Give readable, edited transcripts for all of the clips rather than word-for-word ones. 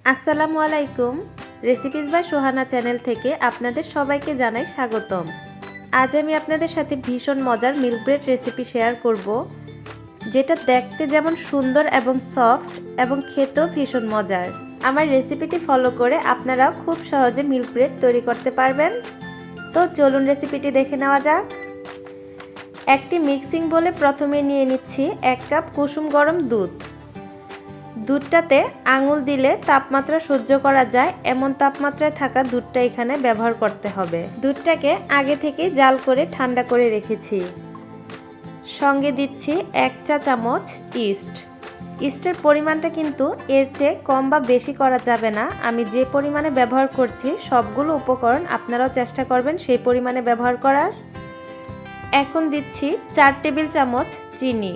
আসসালামু আলাইকুম। Recipes by Sohana channel থেকে আপনাদের সবাইকে জানাই স্বাগতম। আজ আমি আপনাদের সাথে ভীষণ মজার মিল্ক ব্রেড রেসিপি শেয়ার করব, যেটা দেখতে যেমন সুন্দর এবং সফট এবং খেতেও ভীষণ মজার। আমার রেসিপিটি ফলো করে আপনারাও খুব সহজে মিল্ক ব্রেড তৈরি করতে পারবেন। তো চলুন রেসিপিটি দেখে নেওয়া যাক। একটি মিক্সিং বোলে প্রথমে নিয়ে নিচ্ছি 1 কাপ কুসুম গরম দুধ। দুধটাতে আঙুল দিলে তাপমাত্রা সহ্য করা যায় এমন তাপমাত্রায় থাকা দুধটা এখানে ব্যবহার করতে হবে। দুধটাকে আগে থেকে জাল করে ঠান্ডা করে রেখেছি। সঙ্গে দিচ্ছি 1 চা চামচ ইস্ট। ইস্টের পরিমাণটা কিন্তু এর চেয়ে কম বা বেশি করা যাবে না। আমি যে পরিমাণে ব্যবহার করছি সবগুলো উপকরণ আপনারাও চেষ্টা করবেন সেই পরিমাণে ব্যবহার করার। এখন দিচ্ছি 4 টেবিল চামচ চিনি।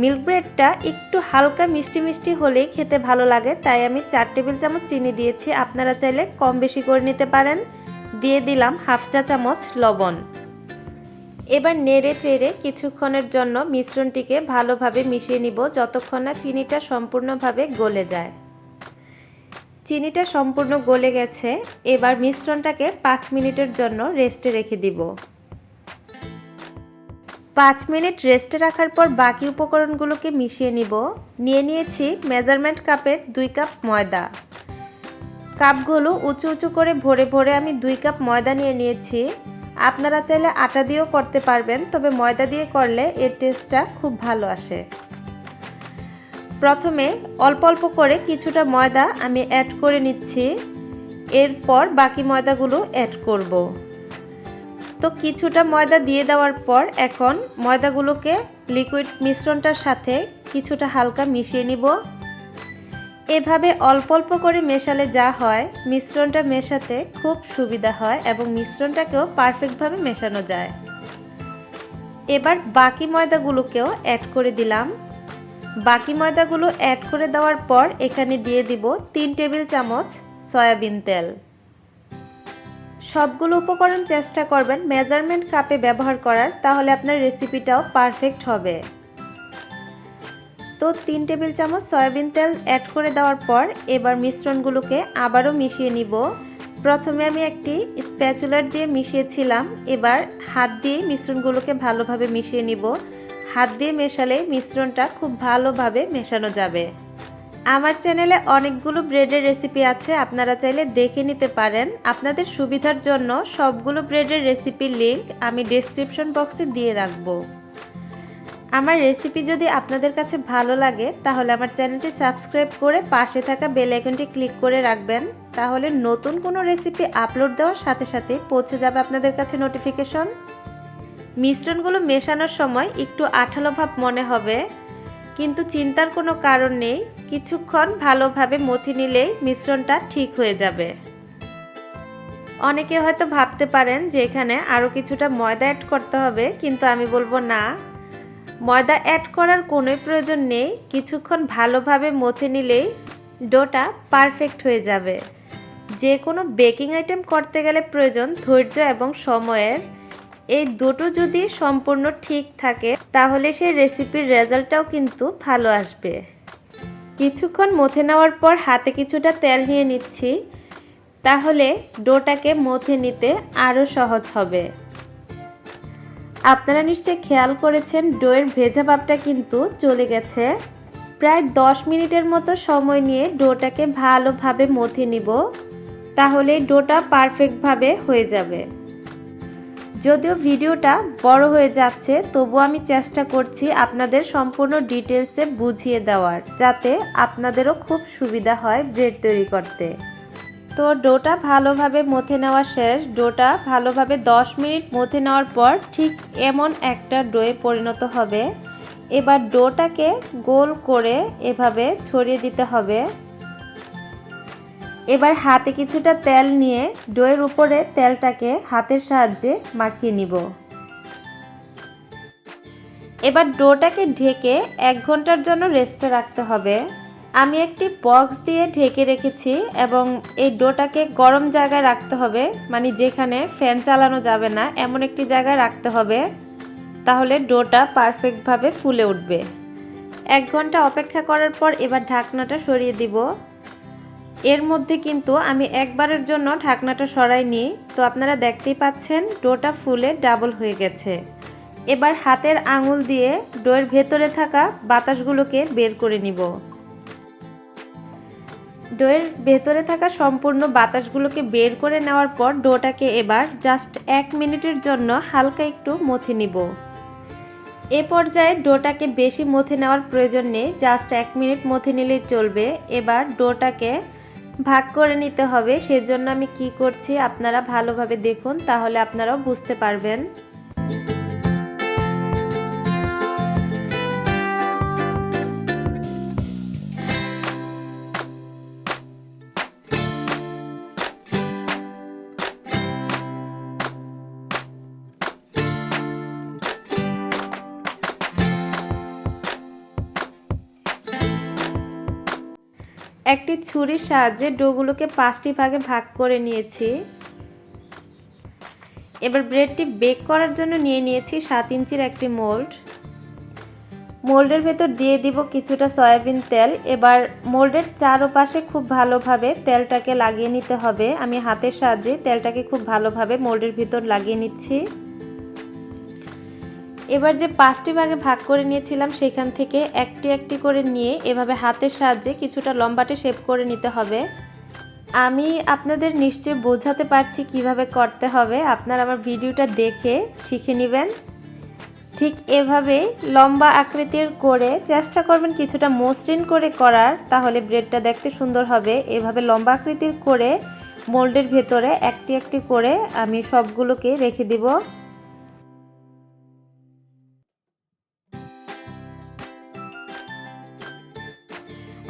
মিল্ক ব্রেডটা একটু হালকা মিষ্টি মিষ্টি হলেই খেতে ভালো লাগে, তাই আমি 4 টেবিল চামচ চিনি দিয়েছি। আপনারা চাইলে কম বেশি করে নিতে পারেন। দিয়ে দিলাম 1/2 চা চামচ লবণ। এবার নেড়ে চেড়ে কিছুক্ষণের জন্য মিশ্রণটিকে ভালোভাবে মিশিয়ে নিব, যতক্ষণ না চিনিটা সম্পূর্ণভাবে গলে যায়। চিনিটা সম্পূর্ণ গলে গেছে। এবার মিশ্রণটাকে 5 মিনিটের জন্য রেস্টে রেখে দিব। 5 মিনিট রেস্টে রাখার পর বাকি উপকরণগুলোকে মিশিয়ে নিব। নিয়ে নিয়েছি মেজারমেন্ট কাপের 2 কাপ ময়দা। কাপগুলো উঁচু উঁচু করে ভরে ভরে আমি 2 কাপ ময়দা নিয়ে নিয়েছি। আপনারা চাইলে আটা দিয়েও করতে পারবেন, তবে ময়দা দিয়ে করলে এর টেস্টটা খুব ভালো আসে। প্রথমে অল্প অল্প করে কিছুটা ময়দা আমি অ্যাড করে নিচ্ছি, এরপর বাকি ময়দাগুলো অ্যাড করব। তো কিছুটা ময়দা দিয়ে দেওয়ার পর এখন ময়দাগুলোকে লিকুইড মিশ্রণটার সাথে কিছুটা হালকা মিশিয়ে নিব। এভাবে অল্প অল্প করে মেশালে যা হয়, মিশ্রণটা মেশাতে খুব সুবিধা হয় এবং মিশ্রণটাকেও পারফেক্টভাবে মেশানো যায়। এবার বাকি ময়দাগুলোকেও অ্যাড করে দিলাম। বাকি ময়দাগুলো অ্যাড করে দেওয়ার পর এখানে দিয়ে দিব 3 টেবিল চামচ সয়াবিন তেল। সবগুলো উপকরণ চেষ্টা করবেন মেজারমেন্ট কাপে ব্যবহার করার, তাহলে আপনার রেসিপিটাও পারফেক্ট হবে। তো 3 টেবিল চামচ সয়াবিন তেল অ্যাড করে দেওয়ার পর এবার মিশ্রণগুলোকে আবারও মিশিয়ে নিব। প্রথমে আমি একটি স্প্যাচুলার দিয়ে মিশিয়েছিলাম, এবার হাত দিয়ে মিশ্রণগুলোকে ভালোভাবে মিশিয়ে নিব। হাত দিয়ে মেশালে মিশ্রণটা খুব ভালোভাবে মেশানো যাবে। আমার চ্যানেলে অনেকগুলো ব্রেডের রেসিপি আছে, আপনারা চাইলে দেখে নিতে পারেন। আপনাদের সুবিধার জন্য সবগুলো ব্রেডের রেসিপির লিংক আমি ডেসক্রিপশন বক্সে দিয়ে রাখব। আমার রেসিপি যদি আপনাদের কাছে ভালো লাগে তাহলে আমার চ্যানেলটি সাবস্ক্রাইব করে পাশে থাকা বেল আইকনটি ক্লিক করে রাখবেন, তাহলে নতুন কোনো রেসিপি আপলোড দেওয়ার সাথে সাথে পৌঁছে যাবে আপনাদের কাছে নোটিফিকেশন। মিশ্রণগুলো মেশানোর সময় একটু আঠালো ভাব মনে হবে, কিন্তু চিন্তার কোনো কারণ নেই। কিছুক্ষণ ভালোভাবে মথে নিলেই মিশ্রণটা ঠিক হয়ে যাবে। অনেকে হয়তো ভাবতে পারেন যে এখানে আরও কিছুটা ময়দা অ্যাড করতে হবে, কিন্তু আমি বলবো না, ময়দা অ্যাড করার কোনোই প্রয়োজন নেই। কিছুক্ষণ ভালোভাবে মথে নিলেই ডোটা পারফেক্ট হয়ে যাবে। যে কোনো বেকিং আইটেম করতে গেলে প্রয়োজন ধৈর্য এবং সময়ের। এই দুটো যদি সম্পূর্ণ ঠিক থাকে তাহলে সেই রেসিপির রেজাল্টটাও কিন্তু ভালো আসবে। কিছুক্ষণ মথে নেওয়ার পর হাতে কিছুটা তেল নিয়ে নিচ্ছি, তাহলে ডোটাকে মথে নিতে আরও সহজ হবে। আপনারা নিশ্চয়ই খেয়াল করেছেন ডোয়ের ভেজা ভাবটা কিন্তু চলে গেছে। প্রায় 10 মিনিটের মতো সময় নিয়ে ডোটাকে ভালোভাবে মথে নিব, তাহলে ডোটা পারফেক্টভাবে হয়ে যাবে। যদিও ভিডিওটা বড় হয়ে যাচ্ছে, তবু আমি চেষ্টা করছি আপনাদের সম্পূর্ণ ডিটেলসে বুঝিয়ে দেওয়ার, যাতে আপনাদেরও খুব সুবিধা হয় ব্রেড তৈরি করতে। তো ডোটা ভালোভাবে মথে নেওয়া শেষ। ডোটা ভালোভাবে 10 মিনিট মথে নেওয়ার পর ঠিক এমন একটা ডোয়ে পরিণত হবে। এবার ডোটাকে গোল করে এভাবে ছড়িয়ে দিতে হবে। এবার হাতে কিছুটা তেল নিয়ে ডোয়ের উপরে তেলটাকে হাতের সাহায্যে মাখিয়ে নিব। এবার ডোটাকে ঢেকে 1 ঘন্টার জন্য রেস্টে রাখতে হবে। আমি একটি বক্স দিয়ে ঢেকে রেখেছি এবং এই ডোটাকে গরম জায়গায় রাখতে হবে, মানে যেখানে ফ্যান চালানো যাবে না এমন একটি জায়গায় রাখতে হবে, তাহলে ডোটা পারফেক্টভাবে ফুলে উঠবে। 1 ঘন্টা অপেক্ষা করার পর এবার ঢাকনাটা সরিয়ে দিব। এর মধ্যে কিন্তু আমি একবারের জন্য ঢাকনাটা সরাই নিই। তো আপনারা দেখতেই পাচ্ছেন ডোটা ফুলে ডাবল হয়ে গেছে। এবার হাতের আঙুল দিয়ে ডোয়ের ভেতরে থাকা বাতাসগুলোকে বের করে নিব। ডোয়ের ভেতরে থাকা সম্পূর্ণ বাতাসগুলোকে বের করে নেওয়ার পর ডোটাকে এবার জাস্ট 1 মিনিটের জন্য হালকা একটু মথে নিব। এ পর্যায়ে ডোটাকে বেশি মথে নেওয়ার প্রয়োজন নেই, জাস্ট 1 মিনিট মথে নিলেই চলবে। এবার ডোটাকে ভাগ করে নিতে হবে, সেজন্য আমি কি করছি আপনারা ভালোভাবে দেখুন, তাহলে আপনারাও বুঝতে পারবেন। একটি ছুরির সাহায্যে ডোগুলোকে 5টি ভাগে ভাগ করে নিয়েছি। এবার ব্রেডটি বেক করার জন্য নিয়ে নিয়েছি 7 ইঞ্চির একটি মোল্ড। মোল্ডের ভেতর দিয়ে দিব কিছুটা সয়াবিন তেল। এবার মোল্ডের চারপাশে খুব ভালোভাবে তেলটাকে লাগিয়ে নিতে হবে। আমি হাতের সাহায্যে তেলটাকে খুব ভালোভাবে মোল্ডের ভিতর লাগিয়ে নিচ্ছি। এবার যে 5টি ভাগে ভাগ করে নিয়েছিলাম সেখান থেকে একটি একটি করে নিয়ে এভাবে হাতের সাহায্যে কিছুটা লম্বাটে শেপ করে নিতে হবে। আমি আপনাদের নিশ্চয়ই বোঝাতে পারছি কিভাবে করতে হবে, আপনারা আমার ভিডিওটা দেখে শিখে নেবেন। ঠিক এভাবে লম্বা আকৃতির করে চেষ্টা করবেন কিছুটা মসৃণ করে করার, তাহলে ব্রেডটা দেখতে সুন্দর হবে। এভাবে লম্বা আকৃতির করে মোল্ডের ভেতরে একটি একটি করে আমি সবগুলোকে রেখে দিব।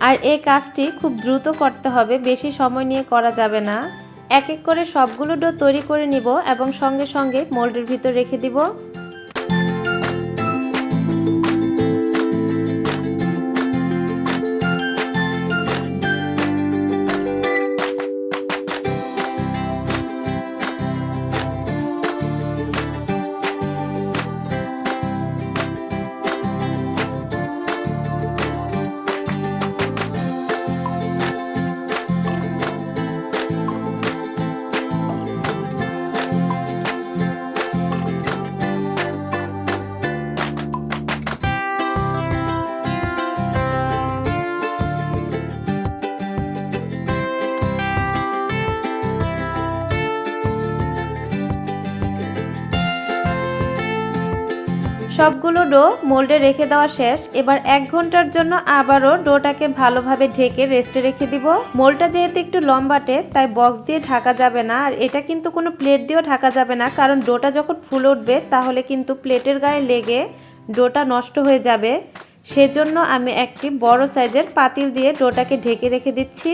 আর এই কাজটি খুব দ্রুত করতে হবে, বেশি সময় নিয়ে করা যাবে না। এক এক করে সবগুলো ডো তৈরি করে নিব এবং সঙ্গে সঙ্গে মোল্ডের ভিতর রেখে দিব। সবগুলো ডো মোল্ডে রেখে দেওয়া শেষ। এবার 1 ঘন্টার জন্য আবারও ডোটাকে ভালোভাবে ঢেকে রেস্টে রেখে দিব। মোল্ডটা যেহেতু একটু লম্বাটে তাই বক্স দিয়ে ঢাকা যাবে না, আর এটা কিন্তু কোনো প্লেট দিয়েও ঢাকা যাবে না, কারণ ডোটা যখন ফুলে উঠবে তাহলে কিন্তু প্লেটের গায়ে লেগে ডোটা নষ্ট হয়ে যাবে। সেজন্য আমি একটি বড় সাইজের পাতিল দিয়ে ডোটাকে ঢেকে রেখে দিচ্ছি।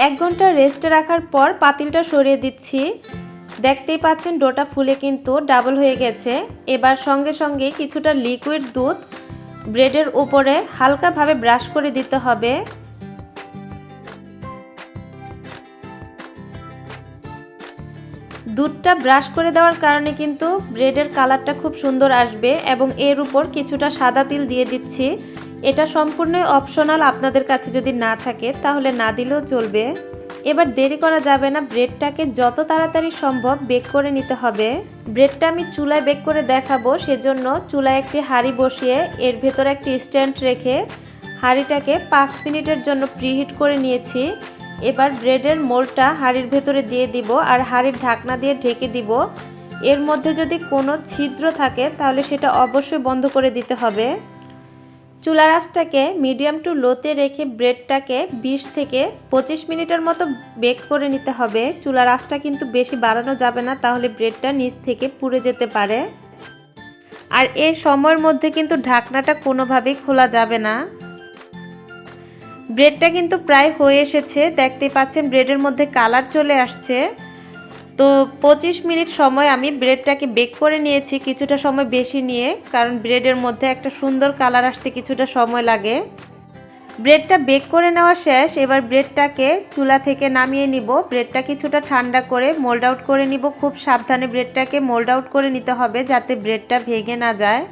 1 ঘন্টা রেস্টে রাখার পর পাতিলটা সরিয়ে দিচ্ছি। দেখতেই পাচ্ছেন ডোটা ফুলে কিন্তু ডাবল হয়ে গেছে। এবার সঙ্গে সঙ্গে কিছুটা লিকুইড দুধ ব্রেডের উপরে হালকাভাবে ব্রাশ করে দিতে হবে। দুধটা ব্রাশ করে দেওয়ার কারণে কিন্তু ব্রেডের কালারটা খুব সুন্দর আসবে, এবং এর উপর কিছুটা সাদা তিল দিয়ে দিচ্ছি। এটা সম্পূর্ণই অপশনাল, আপনাদের কাছে যদি না থাকে তাহলে না দিলেও চলবে। এবার দেরি করা যাবে না, ব্রেডটাকে যত তাড়াতাড়ি সম্ভব বেক করে নিতে হবে। ব্রেডটা আমি চুলায় বেক করে দেখাবো, সেজন্য চুলায় একটি হাঁড়ি বসিয়ে এর ভেতরে একটি স্ট্যান্ড রেখে হাঁড়িটাকে 5 মিনিটের জন্য প্রিহিট করে নিয়েছি। এবার ব্রেডের মোল্ডটা হাঁড়ির ভেতরে দিয়ে দিব আর হাঁড়ির ঢাকনা দিয়ে ঢেকে দিব। এর মধ্যে যদি কোনো ছিদ্র থাকে তাহলে সেটা অবশ্যই বন্ধ করে দিতে হবে। চুলার আঁচটাকে মিডিয়াম টু লোতে রেখে ব্রেডটাকে 20 থেকে 25 মিনিটের মতো বেক করে নিতে হবে। চুলার আঁচটা কিন্তু বেশি বাড়ানো যাবে না, তাহলে ব্রেডটা নিচ থেকে পুড়ে যেতে পারে। আর এই সময়ের মধ্যে কিন্তু ঢাকনাটা কোনোভাবেই খোলা যাবে না। ব্রেডটা কিন্তু প্রায় হয়ে এসেছে, দেখতেই পাচ্ছেন ব্রেডের মধ্যে কালার চলে আসছে। তো 25 মিনিট সময় আমি ব্রেডটাকে বেক করে নিয়েছি, কিছুটা সময় বেশি নিয়ে, কারণ ব্রেডের মধ্যে একটা সুন্দর কালার আসতে কিছুটা সময় লাগে। ব্রেডটা বেক করে নেওয়া শেষ। এবার ব্রেডটাকে চুলা থেকে নামিয়ে নিব। ব্রেডটা কিছুটা ঠান্ডা করে মোল্ড আউট করে নিব। খুব সাবধানে ব্রেডটাকে মোল্ড আউট করে নিতে হবে যাতে ব্রেডটা ভেঙে না যায়।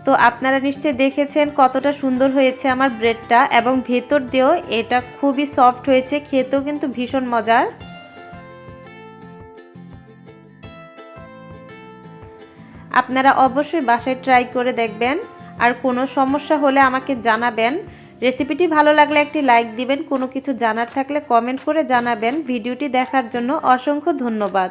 তো আপনারা নিশ্চয়ই দেখেছেন কতটা সুন্দর হয়েছে আমার ব্রেডটা, এবং ভেতর দিয়েও এটা খুবই সফট হয়েছে, খেতেও কিন্তু ভীষণ মজার। আপনারা অবশ্যই বাসায় ট্রাই করে দেখবেন, আর কোনো সমস্যা হলে আমাকে জানাবেন। রেসিপিটি ভালো লাগলে একটি লাইক দিবেন, কোনো কিছু জানার থাকলে কমেন্ট করে জানাবেন। ভিডিওটি দেখার জন্য অসংখ্য ধন্যবাদ।